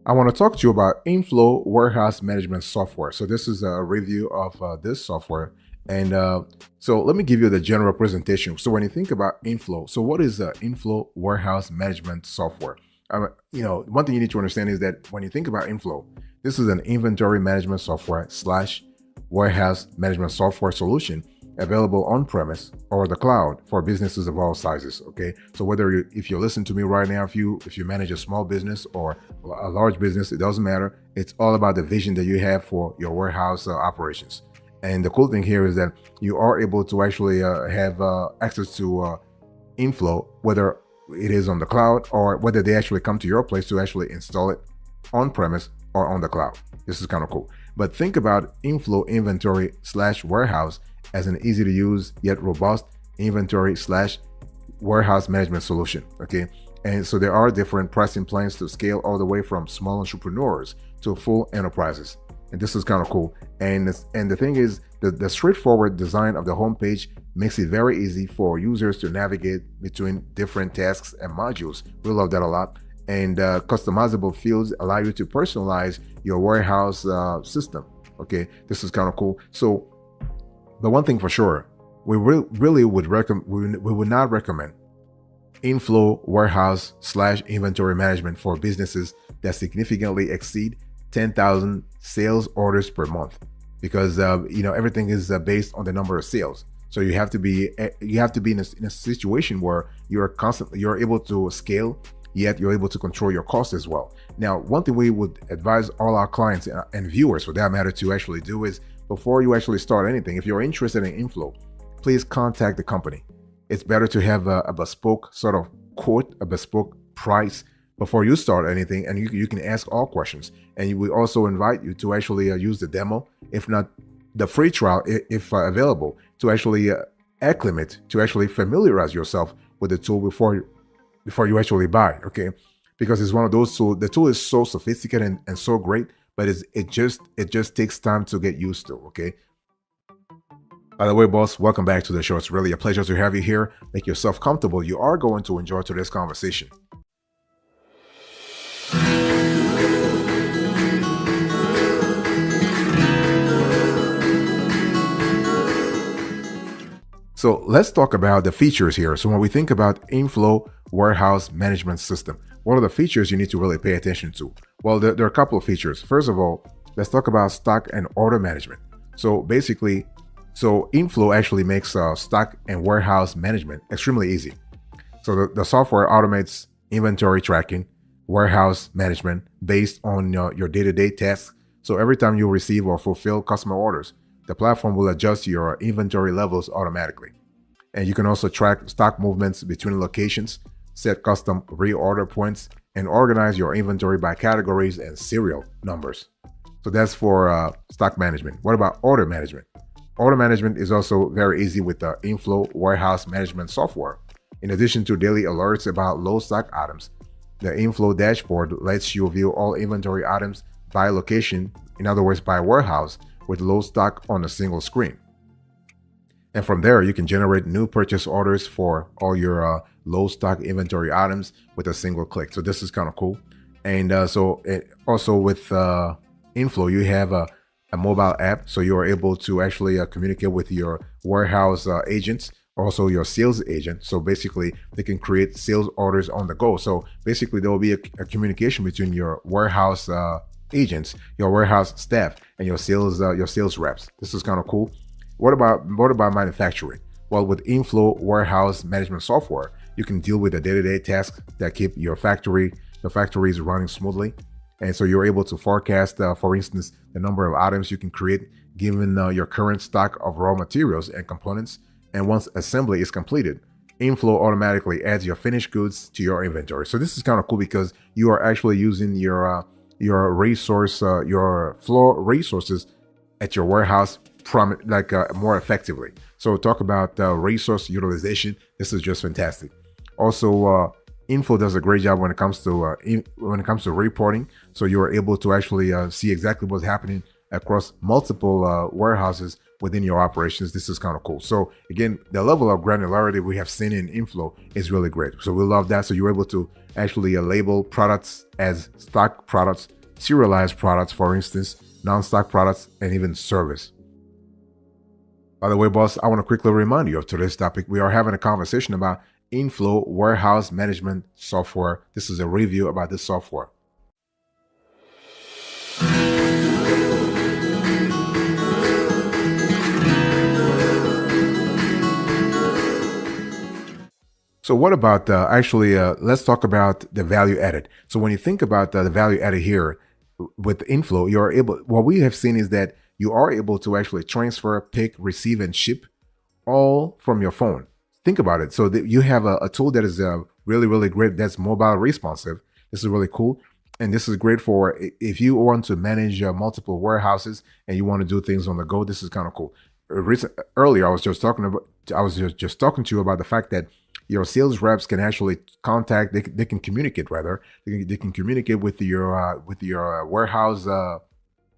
I want to talk to you about Inflow Warehouse Management Software. So this is a review of this software. And let me give you the general presentation. So when you think about Inflow, so what is Inflow Warehouse Management Software? One thing you need to understand is that when you think about Inflow, this is an inventory management software slash warehouse management software solution available on premise or the cloud for businesses of all sizes. Okay, so if you listen to me right now, if you manage a small business or a large business, it doesn't matter. It's all about the vision that you have for your warehouse operations. And the cool thing here is that you are able to actually have access to Inflow, whether it is on the cloud or whether they actually come to your place to actually install it on premise or on the cloud. This is kind of cool. But think about Inflow inventory slash warehouse as an easy to use yet robust inventory slash warehouse management solution. Okay. And so there are different pricing plans to scale all the way from small entrepreneurs to full enterprises. And this is kind of cool. And the thing is, the straightforward design of the homepage makes it very easy for users to navigate between different tasks and modules. We love that a lot. And customizable fields allow you to personalize your warehouse system. Okay, this is kind of cool. So the one thing for sure, we really would recommend, we would not recommend Inflow warehouse slash inventory management for businesses that significantly exceed 10,000 sales orders per month, because everything is based on the number of sales. So you have to be in a situation where you're able to scale, yet you're able to control your costs as well. Now, one thing we would advise all our clients and viewers, for that matter, to actually do is, before you actually start anything, if you're interested in Inflow, please contact the company. It's better to have a bespoke sort of quote, a bespoke price before you start anything, and you can ask all questions. And we also invite you to actually use the demo, if not the free trial, if available, to actually acclimate, to actually familiarize yourself with the tool before you actually buy. Okay, because it's one of those tools. The tool is so sophisticated and so great, but it just takes time to get used to. Okay. By the way, boss, welcome back to the show. It's really a pleasure to have you here. Make yourself comfortable. You are going to enjoy today's conversation. So let's talk about the features here. So when we think about Inflow Warehouse Management System, what are the features you need to really pay attention to? Well, there are a couple of features. First of all, let's talk about stock and order management. So basically, Inflow actually makes stock and warehouse management extremely easy. So the software automates inventory tracking, warehouse management based on your day-to-day tasks. So every time you receive or fulfill customer orders, the platform will adjust your inventory levels automatically. And you can also track stock movements between locations, set custom reorder points, and organize your inventory by categories and serial numbers. So that's for stock management. What about order management? Order management is also very easy with the Inflow Warehouse Management software. In addition to daily alerts about low stock items, the Inflow dashboard lets you view all inventory items by location, in other words, by warehouse, with low stock on a single screen. And from there, you can generate new purchase orders for all your low stock inventory items with a single click. So this is kind of cool. And also with Inflow, you have a mobile app, so you are able to actually communicate with your warehouse agents, also your sales agent. So basically, they can create sales orders on the go. So basically, there will be a communication between your warehouse agents, your warehouse staff, and your sales reps. This is kind of cool. What about manufacturing? Well, with Inflow Warehouse Management software, you can deal with the day-to-day tasks that keep your factories running smoothly. And so you're able to forecast, for instance, the number of items you can create given your current stock of raw materials and components. And once assembly is completed, Inflow automatically adds your finished goods to your inventory. So this is kind of cool because you are actually using your floor resources at your warehouse more effectively. So talk about resource utilization. This is just fantastic. Also, Inflow does a great job when it comes to reporting. So you are able to actually see exactly what's happening across multiple warehouses within your operations. This is kind of cool. So again, the level of granularity we have seen in Inflow is really great. So we love that. So you're able to actually label products as stock products, serialized products, for instance, non-stock products, and even service. By the way, boss, I want to quickly remind you of today's topic. We are having a conversation about Inflow warehouse management software. This is a review about this software. So what about let's talk about the value added. So when you think about the value added here with Inflow, what we have seen is that you are able to actually transfer, pick, receive, and ship all from your phone. Think about it. So that you have a tool that is really, really great. That's mobile responsive. This is really cool. And this is great for if you want to manage multiple warehouses and you want to do things on the go. This is kind of cool. Earlier, I was just talking to you about the fact that your sales reps can actually contact. They can communicate rather. They can communicate with your warehouse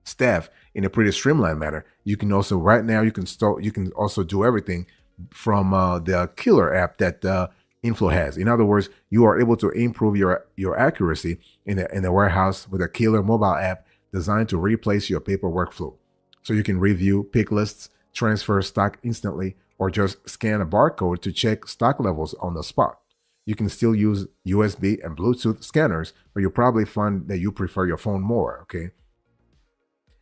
staff in a pretty streamlined manner. You can also right now you can also do everything from the killer app that Inflow has. In other words, you are able to improve your accuracy in the warehouse with a killer mobile app designed to replace your paper workflow. So you can review pick lists, transfer stock instantly, or just scan a barcode to check stock levels on the spot. You can still use USB and Bluetooth scanners, but you'll probably find that you prefer your phone more, okay?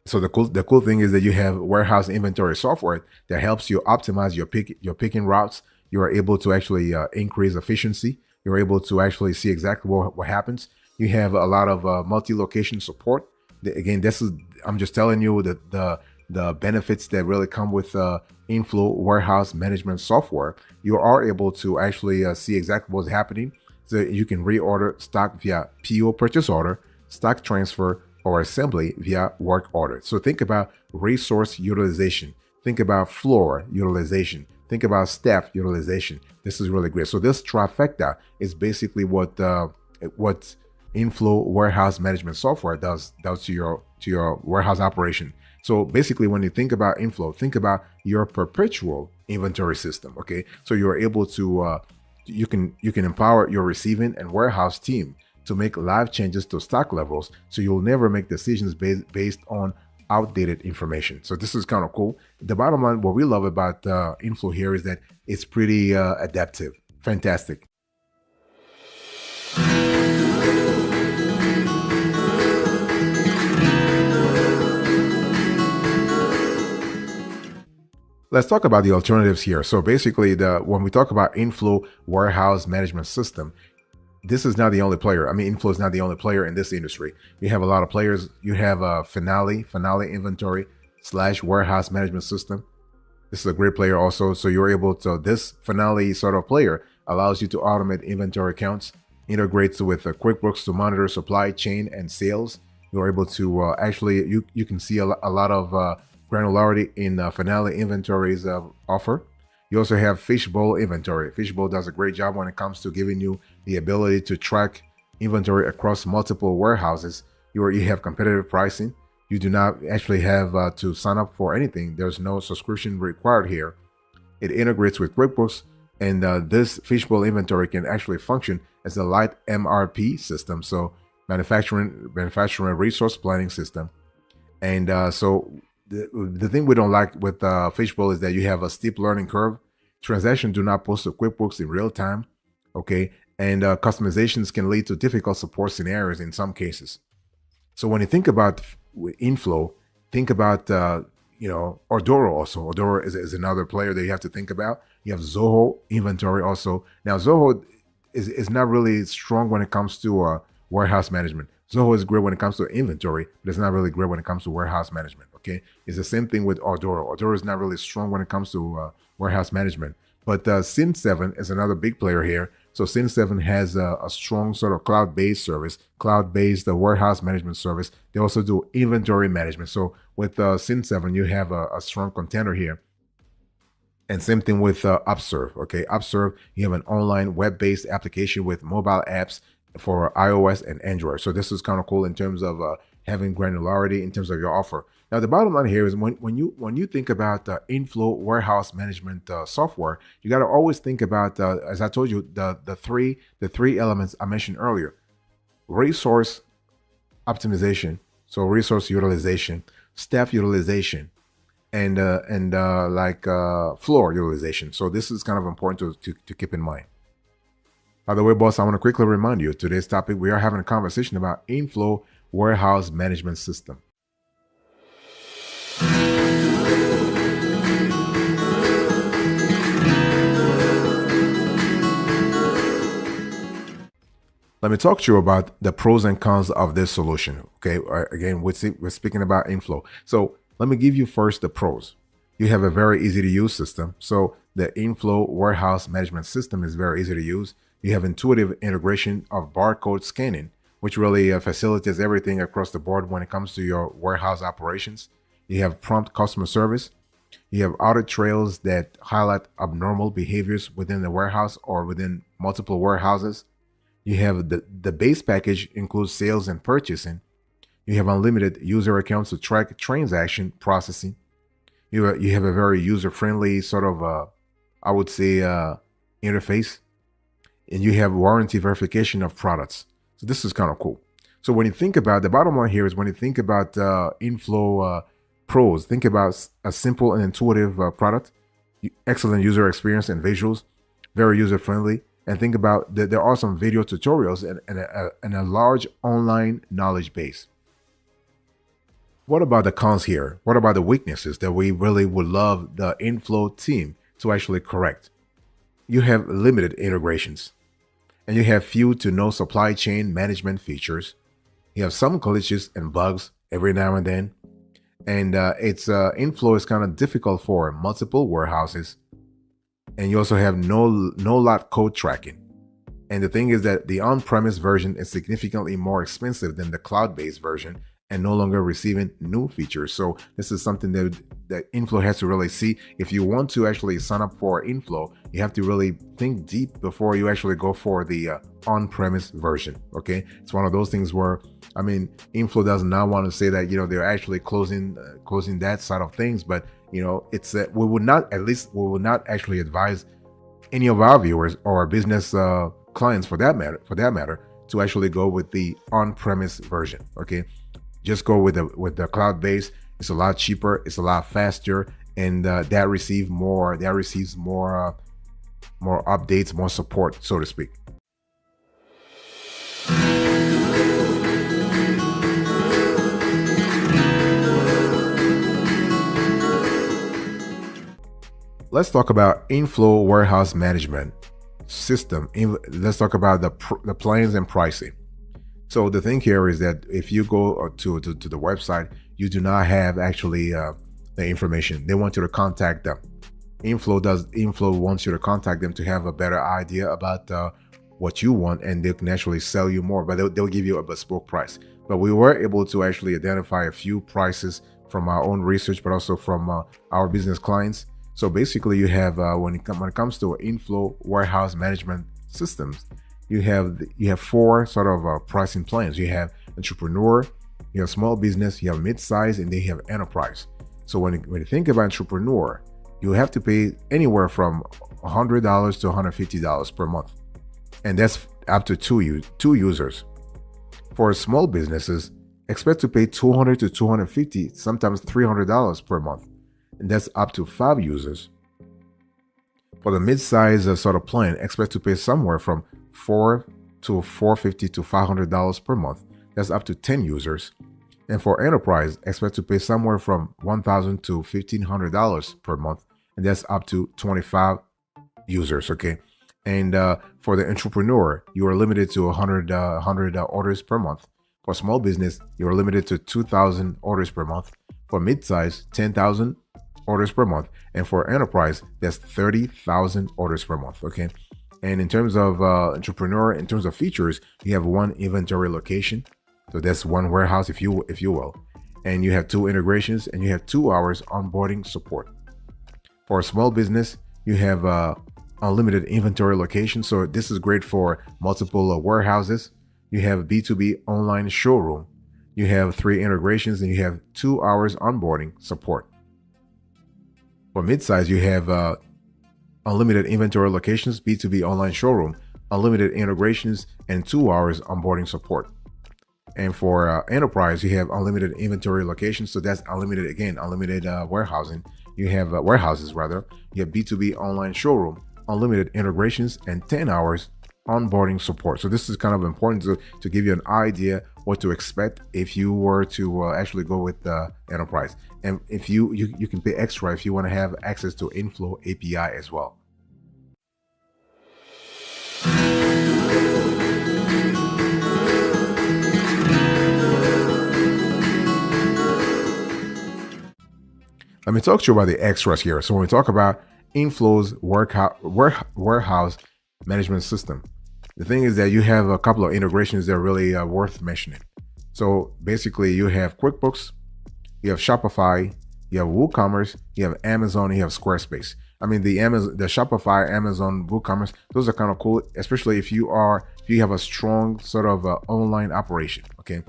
So the cool thing is that you have warehouse inventory software that helps you optimize your picking routes. You are able to actually increase efficiency. You're able to actually see exactly what happens. You have a lot of multi-location support. Again, I'm just telling you that the benefits that really come with Inflow warehouse management software. You are able to actually see exactly what's happening. So you can reorder stock via PO purchase order, stock transfer, or assembly via work order. So think about resource utilization. Think about floor utilization. Think about staff utilization. This is really great. So this trifecta is basically what Inflow warehouse management software does to your warehouse operation. So basically, when you think about Inflow, think about your perpetual inventory system. Okay, so you're able to you can empower your receiving and warehouse team to make live changes to stock levels, so you'll never make decisions based on outdated information. So this is kind of cool. The bottom line, what we love about Inflow here is that it's pretty adaptive. Fantastic. Let's talk about the alternatives here. So basically, when we talk about Inflow warehouse management system, this is not the only player. I mean, Inflow is not the only player in this industry. You have a lot of players. You have Finale inventory / warehouse management system. This is a great player also. So you're able to, this Finale sort of player allows you to automate inventory counts, integrates with QuickBooks to monitor supply chain and sales. You're able to actually, you can see a lot of granularity in Finale inventory's offer. You also have Fishbowl inventory. Fishbowl does a great job when it comes to giving you the ability to track inventory across multiple warehouses. You have competitive pricing. You do not actually have to sign up for anything. There's no subscription required here. It integrates with QuickBooks, and this Fishbowl inventory can actually function as a light MRP system, so manufacturing resource planning system. And so the thing we don't like with Fishbowl is that you have a steep learning curve. Transactions do not post to QuickBooks in real time, okay? And customizations can lead to difficult support scenarios in some cases. So when you think about Inflow, think about Ordoro also. Ordoro is another player that you have to think about. You have Zoho inventory also. Now Zoho is not really strong when it comes to warehouse management. Zoho is great when it comes to inventory, but it's not really great when it comes to warehouse management. Okay, it's the same thing with Ordoro. Ordoro is not really strong when it comes to warehouse management. But Sin7 is another big player here. So Sin7 has a strong sort of cloud-based service, cloud-based warehouse management service. They also do inventory management. So with Sin7, you have a strong contender here. And same thing with Upserve. Okay, Upserve, you have an online web-based application with mobile apps for iOS and Android. So this is kind of cool in terms of having granularity in terms of your offer. Now, the bottom line here is when you think about Inflow warehouse management software, you got to always think about, as I told you, the three elements I mentioned earlier: resource optimization, so resource utilization, staff utilization, and floor utilization. So this is kind of important to keep in mind. By the way, boss, I want to quickly remind you, today's topic, we are having a conversation about Inflow warehouse management system. Let me talk to you about the pros and cons of this solution. Okay, again, we're speaking about Inflow. So let me give you first the pros. You have a very easy to use system. So the Inflow warehouse management system is very easy to use. You have intuitive integration of barcode scanning, which really facilitates everything across the board when it comes to your warehouse operations. You have prompt customer service. You have audit trails that highlight abnormal behaviors within the warehouse or within multiple warehouses. You have the base package includes sales and purchasing. You have unlimited user accounts to track transaction processing. You have a very user-friendly sort of, I would say, interface. And you have warranty verification of products. So this is kind of cool. So when you think about, the bottom line here is when you think about Inflow pros, think about a simple and intuitive product, excellent user experience and visuals, very user-friendly. And think about that there are some video tutorials and a large online knowledge base. What about the cons here? What about the weaknesses that we really would love the Inflow team to actually correct? You have limited integrations, and you have few to no supply chain management features. You have some glitches and bugs every now and then, and Inflow is kind of difficult for multiple warehouses. And you also have no lot code tracking. And the thing is that the on-premise version is significantly more expensive than the cloud-based version and no longer receiving new features. So this is something that Inflow has to really see. If you want to actually sign up for Inflow, you have to really think deep before you actually go for the on-premise version. Okay, it's one of those things where, I mean, Inflow does not want to say that they're actually closing that side of things, but it's we would not actually advise any of our viewers or our business clients for that matter to actually go with the on-premise version. Okay, just go with the cloud base. It's a lot cheaper, it's a lot faster, and that receives more updates, more support, so to speak. Let's talk about Inflow warehouse management system. Let's talk about the plans and pricing. So the thing here is that if you go to the website, you do not have actually the information. They want you to contact them. Inflow wants you to contact them to have a better idea about what you want, and they can actually sell you more, but they'll give you a bespoke price. But we were able to actually identify a few prices from our own research, but also from our business clients. So basically, you have when it comes to Inflow warehouse management systems, you have four sort of pricing plans. You have entrepreneur, you have small business, you have mid-size, and then you have enterprise. So when you think about entrepreneur, you have to pay anywhere from $100 to $150 per month, and that's up to two users. For small businesses, expect to pay $200 to $250, sometimes $300 per month, and that's up to 5 users. For the mid-size sort of plan, expect to pay somewhere from $400 to $450 to $500 per month. That's up to 10 users. And for enterprise, expect to pay somewhere from $1,000 to $1,500 per month, and that's up to 25 users. Okay. And for the entrepreneur, you are limited to 100 orders per month. For small business, you are limited to 2,000 orders per month. For mid-size, 10,000 orders per month. And for enterprise, that's 30,000 orders per month. Okay. And in terms of entrepreneur, in terms of features, you have one inventory location. So that's one warehouse, if you will. And you have 2 integrations, and you have 2 hours onboarding support. For a small business, you have unlimited inventory location. So this is great for multiple warehouses. You have B2B online showroom. You have 3 integrations, and you have 2 hours onboarding support. For midsize, you have unlimited inventory locations, B2B online showroom, unlimited integrations, and 2 hours onboarding support. And for enterprise, you have unlimited inventory locations. So that's unlimited, again, unlimited warehousing. You have warehouses rather. You have B2B online showroom, unlimited integrations, and 10 hours onboarding support. So this is kind of important to give you an idea what to expect if you were to actually go with enterprise. And if you can pay extra if you want to have access to Inflow API as well. Let me talk to you about the extras here. So when we talk about Inflow's warehouse management system, the thing is that you have a couple of integrations that are really worth mentioning. So basically, you have QuickBooks, you have Shopify, you have WooCommerce, you have Amazon, you have Squarespace. I mean, the Shopify, Amazon, WooCommerce, those are kind of cool, especially if you have a strong sort of online operation. Okay,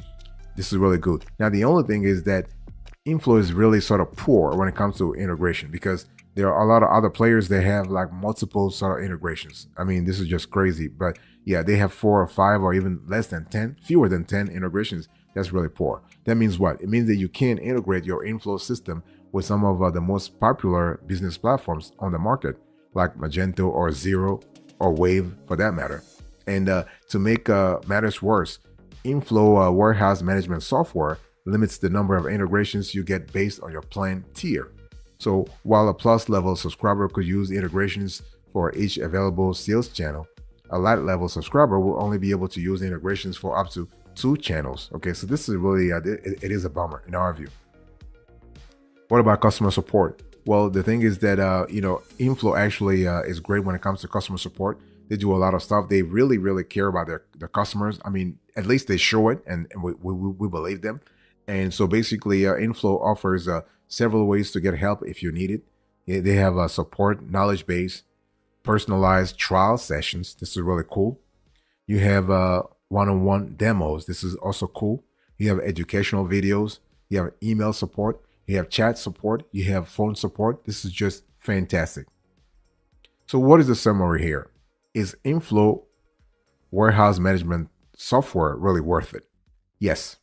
this is really good. Now, the only thing is that Inflow is really sort of poor when it comes to integration, because there are a lot of other players that have like multiple sort of integrations. I mean, this is just crazy, but yeah, they have 4 or 5 or even less than 10, fewer than 10 integrations. That's really poor. That means what? It means that you can't integrate your Inflow system with some of the most popular business platforms on the market, like Magento or Zero or Wave for that matter. And to make matters worse, Inflow warehouse management software limits the number of integrations you get based on your plan tier. So while a plus level subscriber could use integrations for each available sales channel, a light level subscriber will only be able to use integrations for up to 2 channels. Okay, so this is really, it is a bummer in our view. What about customer support? Well, the thing is that, Inflow actually is great when it comes to customer support. They do a lot of stuff. They really, really care about their customers. I mean, at least they show it, and we believe them. And so basically, Inflow offers several ways to get help if you need it. They have a support knowledge base, personalized trial sessions. This is really cool. You have one-on-one demos. This is also cool. You have educational videos. You have email support. You have chat support. You have phone support. This is just fantastic. So what is the summary here? Is Inflow warehouse management software really worth it? Yes.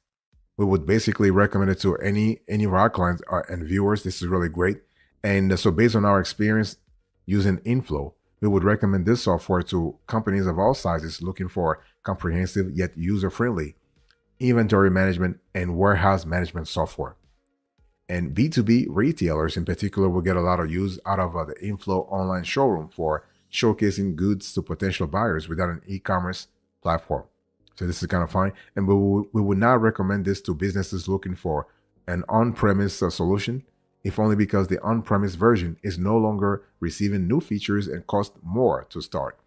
We would basically recommend it to any of our clients and viewers. This is really great. And so based on our experience using Inflow, we would recommend this software to companies of all sizes looking for comprehensive yet user-friendly inventory management and warehouse management software. And B2B retailers in particular will get a lot of use out of the Inflow online showroom for showcasing goods to potential buyers without an e-commerce platform. So this is kind of fine. And we would not recommend this to businesses looking for an on-premise solution, if only because the on-premise version is no longer receiving new features and cost more to start.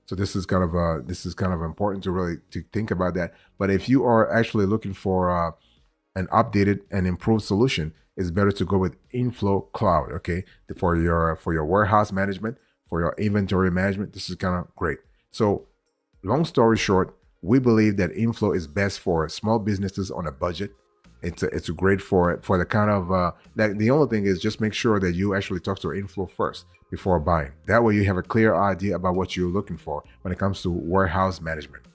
So this is kind of important to really to think about that. But if you are actually looking for an updated and improved solution, it's better to go with Inflow Cloud. Okay, for your warehouse management, for your inventory management, this is kind of great. So long story short, we believe that Inflow is best for small businesses on a budget. It's great for the kind of the only thing is just make sure that you actually talk to Inflow first before buying. That way you have a clear idea about what you're looking for when it comes to warehouse management.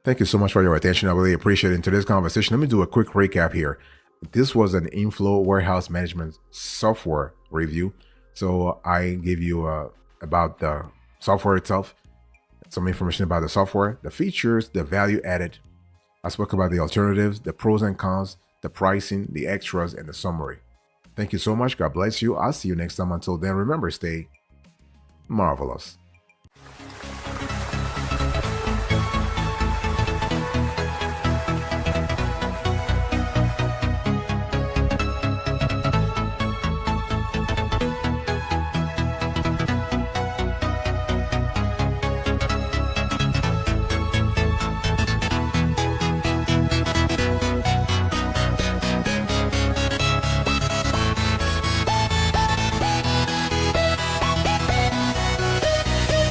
Thank you so much for your attention. I really appreciate it. In today's conversation, let me do a quick recap here. This was an Inflow warehouse management software review. So I gave you about the software itself, some information about the software, the features, the value added. I spoke about the alternatives, the pros and cons, the pricing, the extras, and the summary. Thank you so much. God bless you. I'll see you next time. Until then, remember, stay marvelous.